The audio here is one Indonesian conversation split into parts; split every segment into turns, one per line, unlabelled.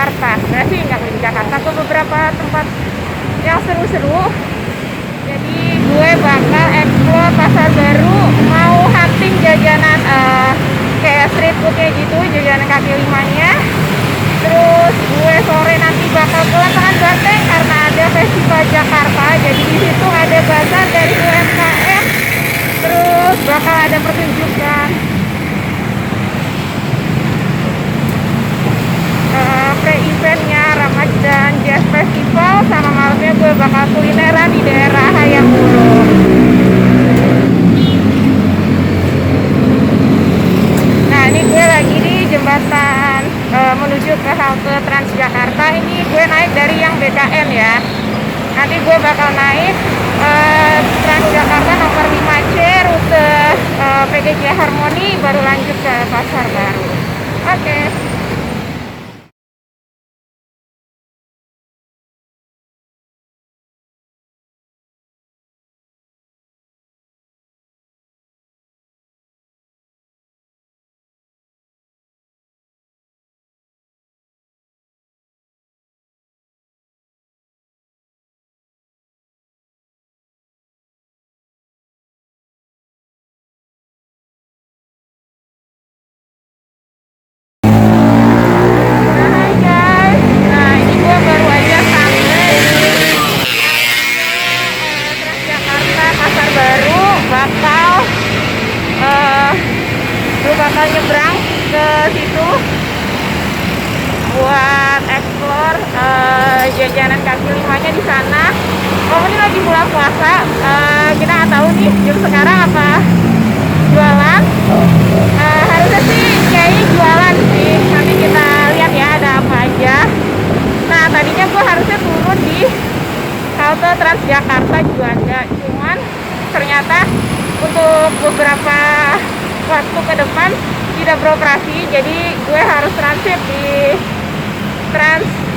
Jakarta. Sebenarnya sih nggak keliling Jakarta, ke beberapa tempat yang seru-seru. Jadi gue bakal explore pasar baru, mau hunting jajanan kayak street foodnya gitu, jajanan kaki limanya. Terus gue sore nanti bakal ke lapangan Banteng karena ada festival Jakarta. Jadi di situ ada bazar dari UMKM. Terus bakal ada pertunjukan pre-eventnya Ramadan Jazz Festival, sama malamnya gue bakal kulineran di daerah Hayam Wuruk. Nah ini gue lagi di jembatan menuju ke halte Transjakarta. Ini gue naik dari yang BKN ya. Nanti gue bakal naik Transjakarta nomor 5C rute PGJ Harmoni, baru lanjut ke pasar baru. Oke. Bakal nyebrang ke situ buat explore jajanan kaki limanya di sana. Oh ini lagi bulan puasa, kita nggak tahu nih jam sekarang apa jualan. Harusnya sih kayaknya jualan sih. Nanti kita lihat ya ada apa aja. Nah tadinya gue harusnya turun di halte Transjakarta Juanda, cuman ternyata untuk beberapa waktu ke depan tidak beroperasi, jadi gue harus transit di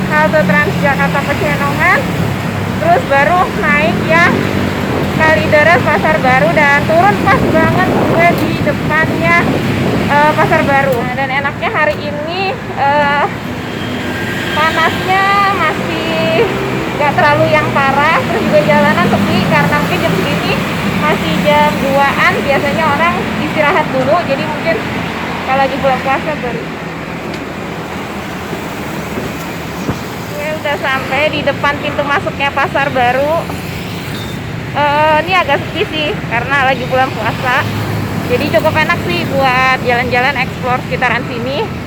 halte Transjakarta Pecenongan, terus baru naik ya Kalideres Pasar Baru, dan turun pas banget gue di depannya Pasar Baru. Nah, dan enaknya hari ini panasnya masih gak terlalu yang parah, terus juga jalanan sepi karena mungkin jam segini masih jam 2-an, biasanya orang istirahat dulu, jadi mungkin kalau lagi bulan puasa baru. Gue udah sampai di depan pintu masuknya Pasar Baru. Ini agak sepi sih karena lagi bulan puasa, jadi cukup enak sih buat jalan-jalan explore sekitaran sini.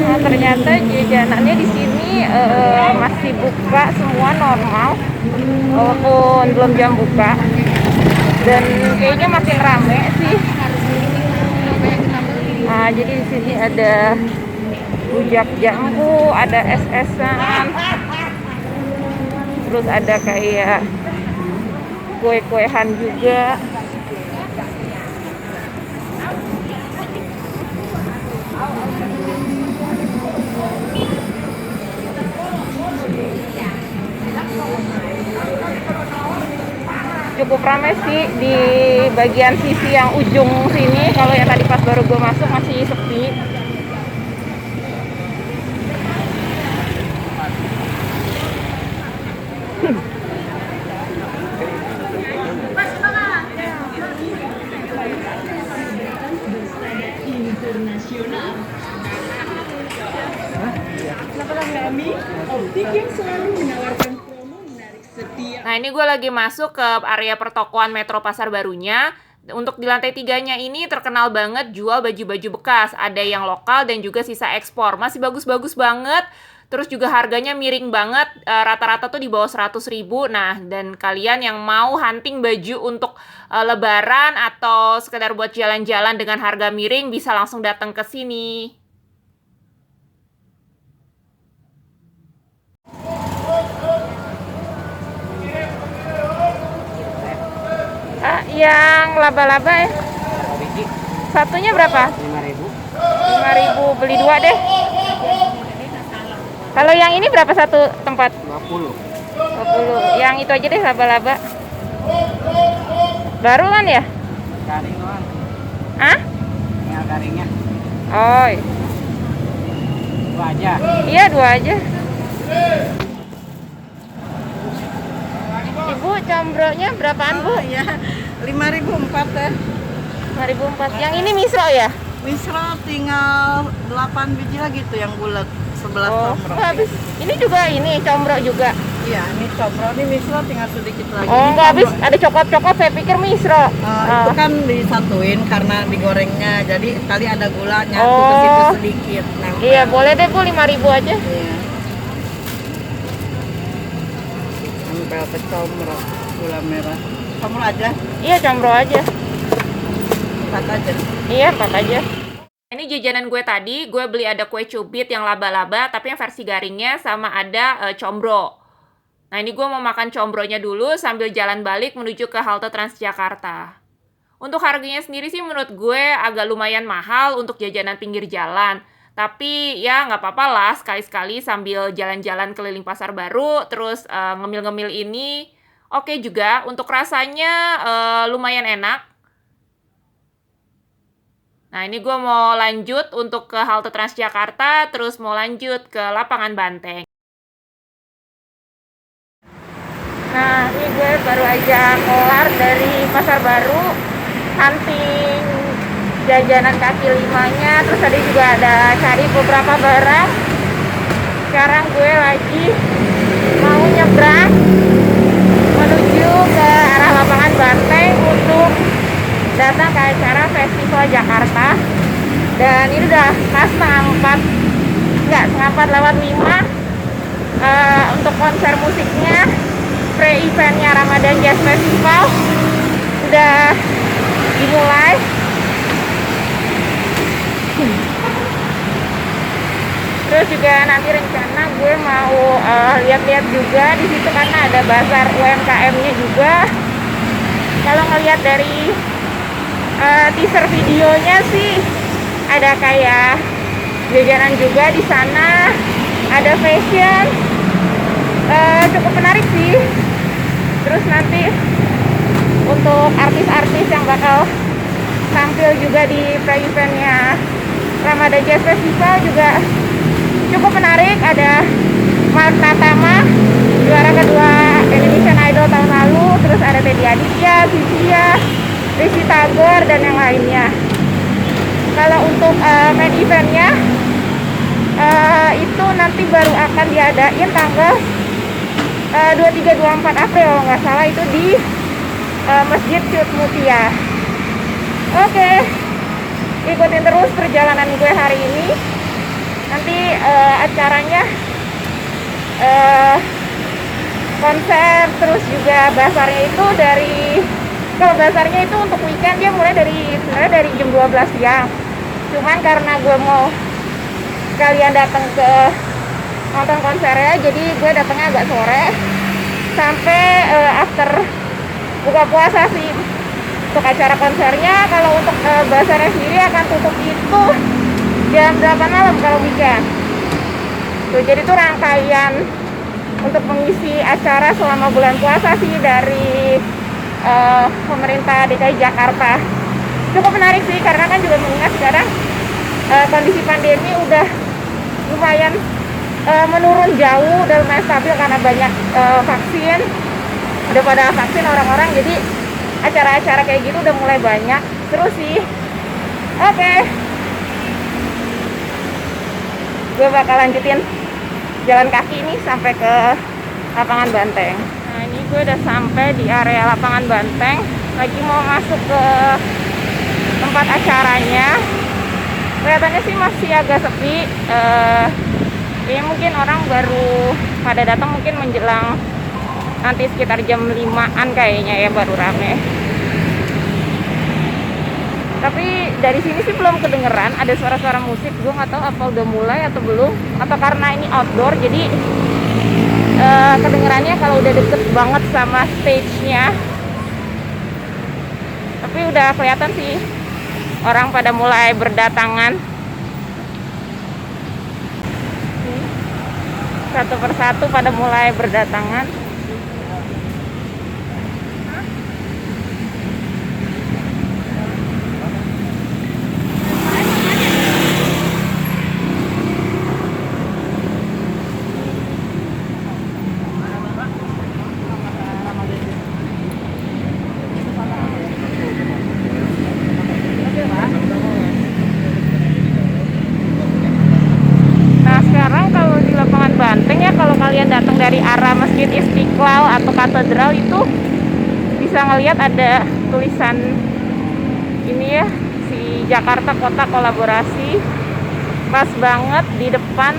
Nah, ternyata jajanannya di sini masih buka semua normal, walaupun belum jam buka, dan kayaknya makin rame sih. Nah, jadi di sini ada rujak jambu, ada es-esan, terus ada kayak kue-kuehan juga. Cukup ramai sih di bagian sisi yang ujung sini. Kalau yang tadi pas baru gue masuk masih sepi. Nah ini gue lagi masuk ke area pertokoan Metro Pasar Barunya. Untuk di lantai 3-nya ini terkenal banget jual baju-baju bekas. Ada yang lokal dan juga sisa ekspor. Masih bagus-bagus banget. Terus juga harganya miring banget. Rata-rata tuh di bawah 100.000. Nah, dan kalian yang mau hunting baju untuk lebaran atau sekedar buat jalan-jalan dengan harga miring bisa langsung datang ke sini. Yang laba-laba ya. Satunya berapa?
5.000.
5.000, beli 2 deh. Kalau yang ini berapa satu tempat?
20.
20. Yang itu aja deh, laba-laba. Baru kan ya?
Garing doang.
Hah?
Tinggal garingnya.
Oh.
2 aja.
Iya, 2 aja. Ibu, combronya berapaan, Bu?
Ya, 5.004 ya.
5.004. Yang ini misro ya?
Misro tinggal 8 biji lagi tuh yang bulat, 11
Oh,
combro.
habis. Ini juga ini combro juga.
Iya, ini combro, ini misro tinggal sedikit lagi.
Oh,
Ini
enggak habis.
combro.
Ada coklat-coklat, saya pikir misro.
Itu kan disatuin karena digorengnya, jadi kali ada gulanya tuh
Oh.
ke situ sedikit. Nempel.
Iya, boleh deh, Bu, 5.000 aja.
Iya. Nempel ke combro, gula merah. Combro aja,
Iya, combro aja.
4 aja.
Iya, 4 aja. Ini jajanan gue tadi, gue beli ada kue cubit yang laba-laba, tapi yang versi garingnya, sama ada combro. Nah, ini gue mau makan combronya dulu sambil jalan balik menuju ke halte Transjakarta. Untuk harganya sendiri sih menurut gue agak lumayan mahal untuk jajanan pinggir jalan. Tapi ya nggak apa-apa lah, sekali-sekali sambil jalan-jalan keliling pasar baru, terus ngemil-ngemil ini. Oke juga, untuk rasanya lumayan enak. Nah, ini gue mau lanjut untuk ke halte Transjakarta, terus mau lanjut ke lapangan Banteng. Nah, ini gue baru aja keluar dari pasar baru, hunting jajanan kaki limanya, terus tadi juga ada cari beberapa barang. Sekarang gue lagi mau nyebrang menuju ke arah lapangan Banteng untuk datang ke acara Festival Jakarta. Dan ini udah pas setengah 4, enggak, setengah 4 lewat 5 untuk konser musiknya, pre-eventnya Ramadan Jazz Festival udah dimulai. Terus juga nanti rencana gue mau lihat-lihat juga di situ karena ada bazar UMKM-nya juga. Kalau ngelihat dari teaser videonya sih ada kayak jajanan juga di sana, ada fashion, cukup menarik sih. Terus nanti untuk artis-artis yang bakal tampil juga di pre-eventnya Ramadan Jazz Festival juga cukup menarik. Ada Mark Pratama, juara kedua Indonesian Idol tahun lalu, terus ada Teddy Aditya, Sisia, Rizky Tagor, dan yang lainnya. Kalau untuk main eventnya itu nanti baru akan diadain tanggal 23-24 April kalau nggak salah, itu di Masjid Syut Mutia. Oke, ikutin terus perjalanan gue hari ini. Nanti acaranya konser, terus juga bazarnya itu kalau bazarnya itu untuk weekend dia mulai sebenarnya dari jam 12 siang. Cuman karena gue mau sekalian datang ke nonton konsernya, jadi gue datangnya agak sore sampai after buka puasa sih untuk acara konsernya. Kalau untuk bazarnya sendiri akan tutup itu jam 8 malam kalau weekend. Tuh, jadi itu rangkaian untuk mengisi acara selama bulan puasa sih dari pemerintah DKI Jakarta. Cukup menarik sih karena kan juga mengingat sekarang kondisi pandemi udah lumayan menurun jauh, udah lumayan stabil karena banyak vaksin, udah pada vaksin orang-orang, jadi acara-acara kayak gitu udah mulai banyak. Terus sih, oke, gue bakal lanjutin jalan kaki ini sampai ke lapangan Banteng. Nah, ini gue udah sampai di area lapangan Banteng, lagi mau masuk ke tempat acaranya. Kelihatannya sih masih agak sepi. Kayaknya mungkin orang baru pada datang mungkin menjelang nanti sekitar jam 5-an kayaknya ya, baru rame. Tapi dari sini sih belum kedengeran ada suara-suara musik. Gue nggak tahu apa udah mulai atau belum, atau karena ini outdoor jadi kedengerannya kalau udah deket banget sama stage-nya. Tapi udah kelihatan sih Orang pada mulai berdatangan. Satu persatu pada mulai berdatangan. Nah, sekarang kalau di lapangan Banteng ya, kalau kalian datang dari arah Masjid Istiqlal atau Katedral itu bisa ngelihat ada tulisan ini ya, si Jakarta Kota Kolaborasi, pas banget di depan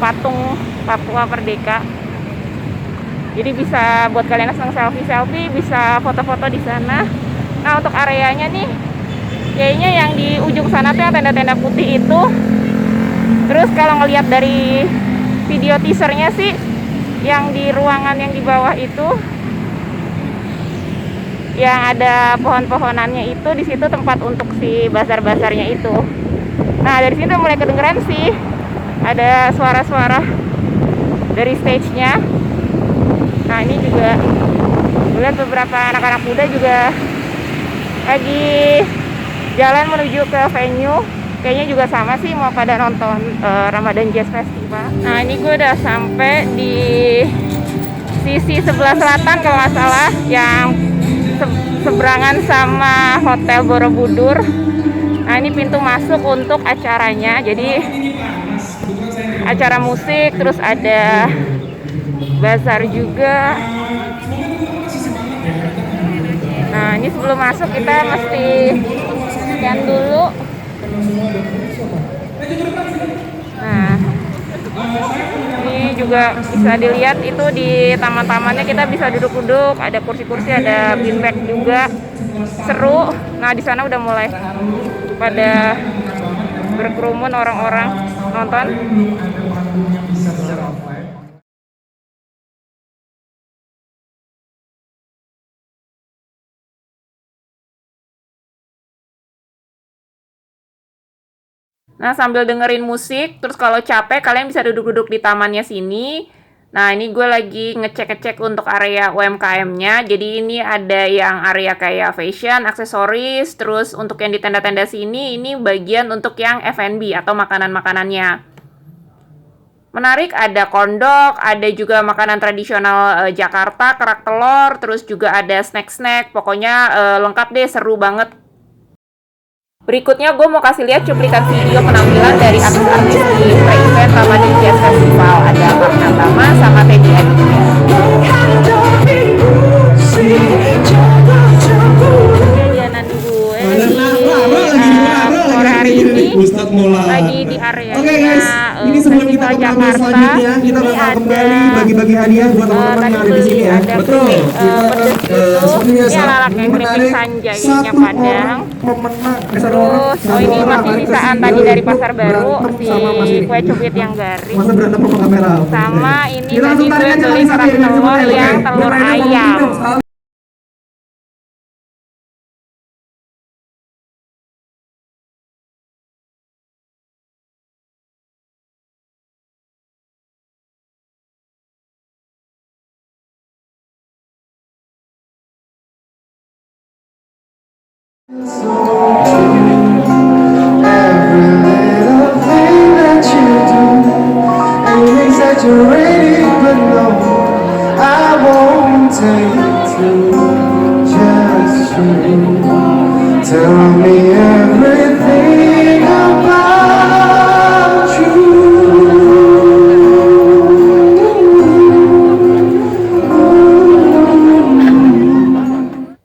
patung Papua Merdeka. Jadi bisa buat kalian yang senang selfie, bisa foto-foto di sana. Nah, untuk areanya nih, kayaknya yang di ujung sana tuh yang tenda-tenda putih itu. Terus kalau ngelihat dari video teasernya sih, yang di ruangan yang di bawah itu, yang ada pohon-pohonannya itu, di situ tempat untuk si bazar-bazarnya itu. Nah, dari sini udah mulai kedengeran sih, ada suara-suara dari stage-nya. Nah, ini juga lihat beberapa anak-anak muda juga lagi jalan menuju ke venue. Kayaknya juga sama sih, mau pada nonton Ramadan Jazz Festival. Nah, ini gue udah sampai di sisi sebelah selatan kalau nggak salah, yang seberangan sama Hotel Borobudur. Nah, ini pintu masuk untuk acaranya. Jadi acara musik, terus ada bazar juga. Nah, ini sebelum masuk kita mesti scan dulu. Nah, ini juga bisa dilihat itu di taman-tamannya, kita bisa duduk-duduk, ada kursi-kursi, ada beanbag juga, seru. Nah, di sana udah mulai pada berkerumun orang-orang nonton. Nah, sambil dengerin musik, terus kalau capek kalian bisa duduk-duduk di tamannya sini. Nah, ini gue lagi ngecek-ngecek untuk area UMKM-nya. Jadi ini ada yang area kayak fashion, aksesoris, terus untuk yang di tenda-tenda sini, ini bagian untuk yang F&B atau makanan-makanannya. Menarik, ada kondok, ada juga makanan tradisional Jakarta, kerak telur, terus juga ada snack-snack. Pokoknya lengkap deh, seru banget. Berikutnya gue mau kasih lihat cuplikan video penampilan dari artis-artis di pre-event Ramadan Jazz Festival. Ada Mark Tama sama Teddy Aditya. Jajanan gue di sore hari ini lagi di area Festival Jakarta.
Kita bakal kembali bagi-bagi hadiah buat teman-teman yang ada di sini ya.
Betul. Ini alat yang keripik sanjainya Padang. Terus, ini masih sisaan tadi dari Pasar Baru, si kue cubit yang garing. Sama ini tadi gue beli kerak telur yang telur ayam.
Tell me everything about you.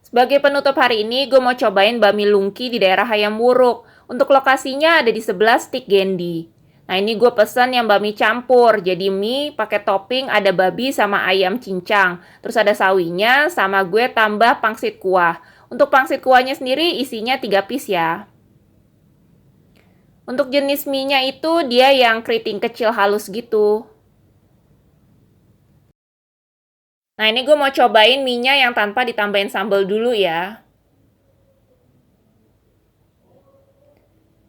Sebagai penutup hari ini, gue mau cobain bami lungki di daerah Hayam Wuruk. Untuk lokasinya ada di sebelah Stik Gendi. Nah, ini gue pesen yang bami campur. Jadi mie pakai topping ada babi sama ayam cincang. Terus ada sawinya, sama gue tambah pangsit kuah. Untuk pangsit kuahnya sendiri isinya 3 piece ya. Untuk jenis mie-nya itu dia yang keriting kecil halus gitu. Nah, ini gue mau cobain mie-nya yang tanpa ditambahin sambal dulu ya.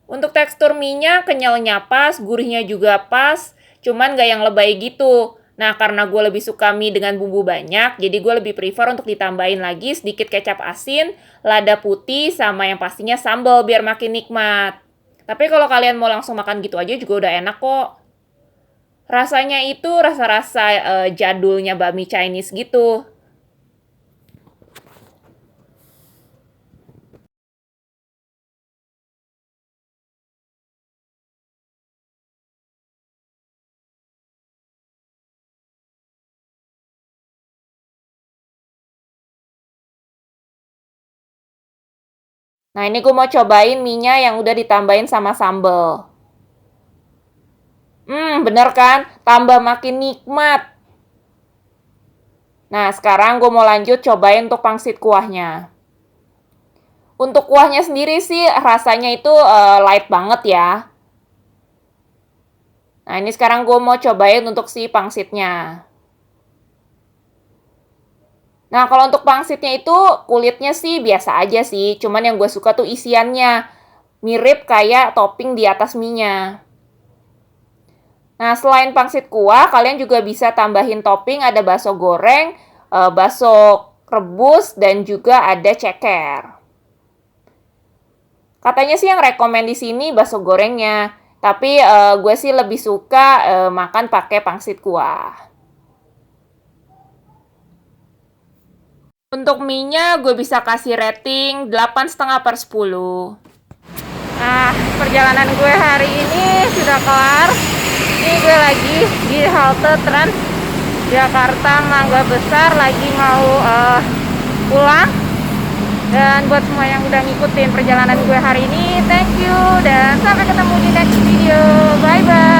Untuk tekstur mie-nya kenyalnya pas, gurihnya juga pas, cuman nggak yang lebay gitu. Nah, karena gue lebih suka mie dengan bumbu banyak, jadi gue lebih prefer untuk ditambahin lagi sedikit kecap asin, lada putih, sama yang pastinya sambal biar makin nikmat. Tapi kalau kalian mau langsung makan gitu aja juga udah enak kok. Rasanya itu rasa-rasa jadulnya bakmi Chinese gitu. Nah, ini gue mau cobain mie-nya yang udah ditambahin sama sambal. Bener kan? Tambah makin nikmat. Nah, sekarang gue mau lanjut cobain untuk pangsit kuahnya. Untuk kuahnya sendiri sih rasanya itu light banget ya. Nah, ini sekarang gue mau cobain untuk si pangsitnya. Nah, kalau untuk pangsitnya itu kulitnya sih biasa aja sih. Cuman yang gue suka tuh isiannya. Mirip kayak topping di atas mie-nya. Nah, selain pangsit kuah, kalian juga bisa tambahin topping ada bakso goreng, bakso rebus, dan juga ada ceker. Katanya sih yang rekomen di sini bakso gorengnya. Tapi gue sih lebih suka makan pakai pangsit kuah. Untuk mie-nya gue bisa kasih rating 8,5/10. Nah, perjalanan gue hari ini sudah kelar. Ini gue lagi di halte Trans Jakarta Mangga Besar, lagi mau pulang. Dan buat semua yang udah ngikutin perjalanan gue hari ini, thank you. Dan sampai ketemu di next video. Bye-bye.